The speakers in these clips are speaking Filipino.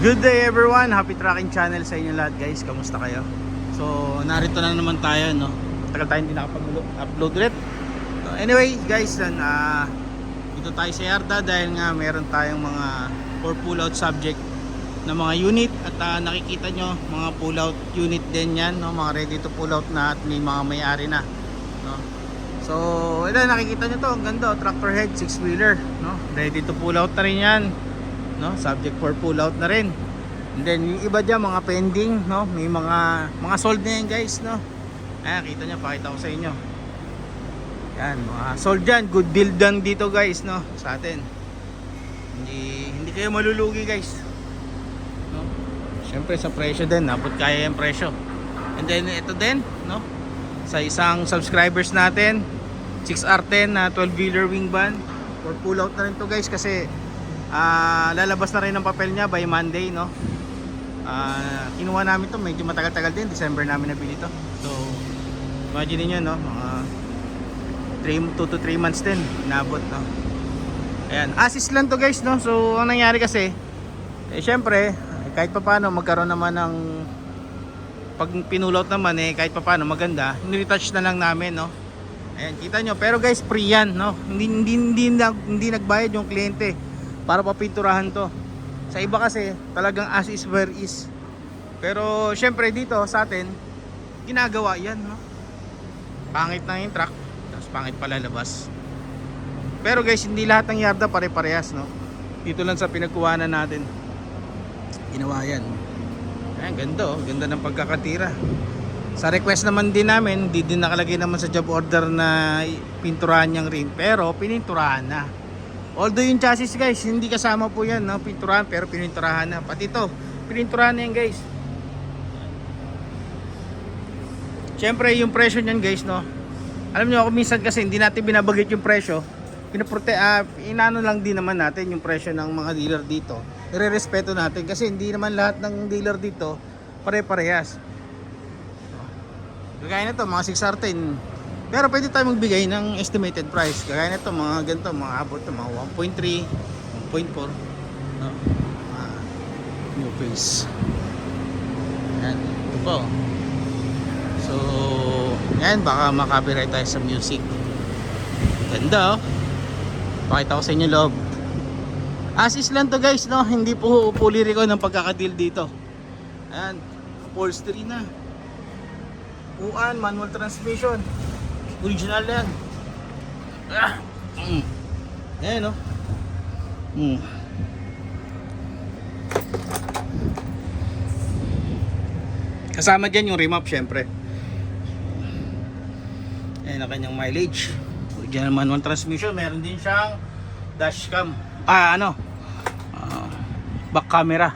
Good day everyone, happy tracking channel sa inyo lahat guys. Kamusta kayo? So narito na naman tayo, no? Tagal tayo hindi nakapag-upload ulit. So, anyway guys, dito tayo sa Yarda dahil nga meron tayong mga for pull out subject na mga unit. At nakikita nyo mga pull out unit din yan, no? Mga ready to pull out na at may mga may-ari na, no? So ito nakikita nyo to, ang ganda, tractor head 6-wheeler, no? Ready to pull out na rin yan, no? Subject for pull out na rin. And then yung iba dyan mga pending, no? May mga sold na yan guys, no? Ayan, kita nyo, pakita ko sa inyo. Yan, mga sold dyan. Good deal done dito guys, no? Sa atin. Hindi kayo malulugi guys, no? Siyempre sa presyo din, napot kaya yung presyo. And then ito din, no? Sa isang subscribers natin 6R10 na 12-wheeler wing van. For pull out na rin to guys kasi lalabas na rin ang papel niya by Monday, no? Kinuha namin to, medyo matagal-tagal din, December namin nabili to. So imagine niyo, no, mga 2 to 3 months din inabot, no? Ayan, assist lang to guys, no? So ang nangyari kasi syempre kahit papaano magkaroon naman ng pag pinulot naman kahit papaano maganda, ni-retouch na lang namin, no? Ayan, kita nyo, pero guys free yan, no? Hindi nagbayad yung kliyente para papinturahan to. Sa iba kasi talagang as is where is. Pero syempre dito sa atin ginagawa yan, no? Pangit na yung truck, tapos pangit pala labas. Pero guys, hindi lahat ng yarda pare-parehas, no? Dito lang sa pinagkuhanan natin ginawa yan. Ayan, ganda, oh. Ganda ng pagkakatira. Sa request naman din namin, hindi din nakalagay naman sa job order na pinturahan niyang rim, pero pininturahan na. Although yung chassis guys, hindi kasama po yan, no? Pinturahan, pero pininturahan na. Pati ito, pininturahan na yan guys. Siyempre yung presyo niyan guys, no? Alam niyo ako minsan kasi hindi natin binabagit yung presyo. Inano lang din naman natin yung presyo ng mga dealer dito. Irerespeto natin kasi hindi naman lahat ng dealer dito pare-parehas. Kagaya nito mga 6R10. Pero pwede tayo magbigay ng estimated price. Kagaya nito mga ganito, mga abot to mga 1.3, 1.4, no? New face. Yan, ito po. So, yan, baka makapiright tayo sa music. Ganda, oh. Pakita ko sa inyo loob. Assist lang to guys, no? Hindi po fully reco ng pagkakadeal dito. Ayan, upholstery na. Uan, manual transmission. Original yan. Ayan, no? Kasama dyan yung remap syempre. Ayan ang kanyang mileage. Original manual transmission. Meron din siyang dashcam. Back camera.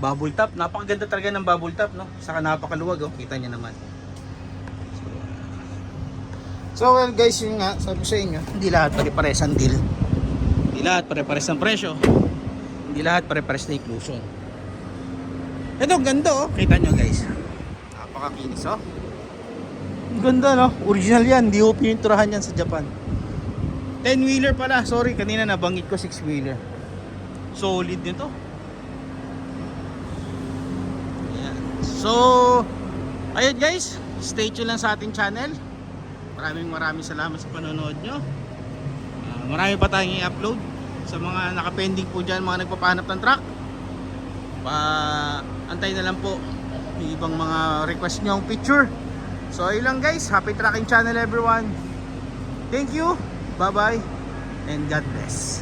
Bubble top. Napakaganda talaga ng bubble top, no? Saka napakaluwag, oh. Kita niyo naman. So well guys, yun nga, sabi ko sa inyo, hindi lahat pare-pares ang deal. Hindi lahat pare-pares ang presyo. Hindi lahat pare-pares na inclusion. Ito, ganda, oh. Kita nyo guys. Napakakinis, oh. Ganda, no? Original yan. Hindi ko pininturahan yan sa Japan. 10-wheeler pala. Sorry, kanina nabanggit ko 6-wheeler. Solid nito. Ayan. So, ayun guys. Stay tuned lang sa ating channel. Maraming salamat sa panonood nyo. Marami pa tayong i-upload sa mga nakapending po dyan, mga nagpapahanap ng truck. Antay na lang po yung ibang mga request nyo ang picture. So ayun lang guys, happy tracking channel everyone. Thank you, bye bye, and God bless.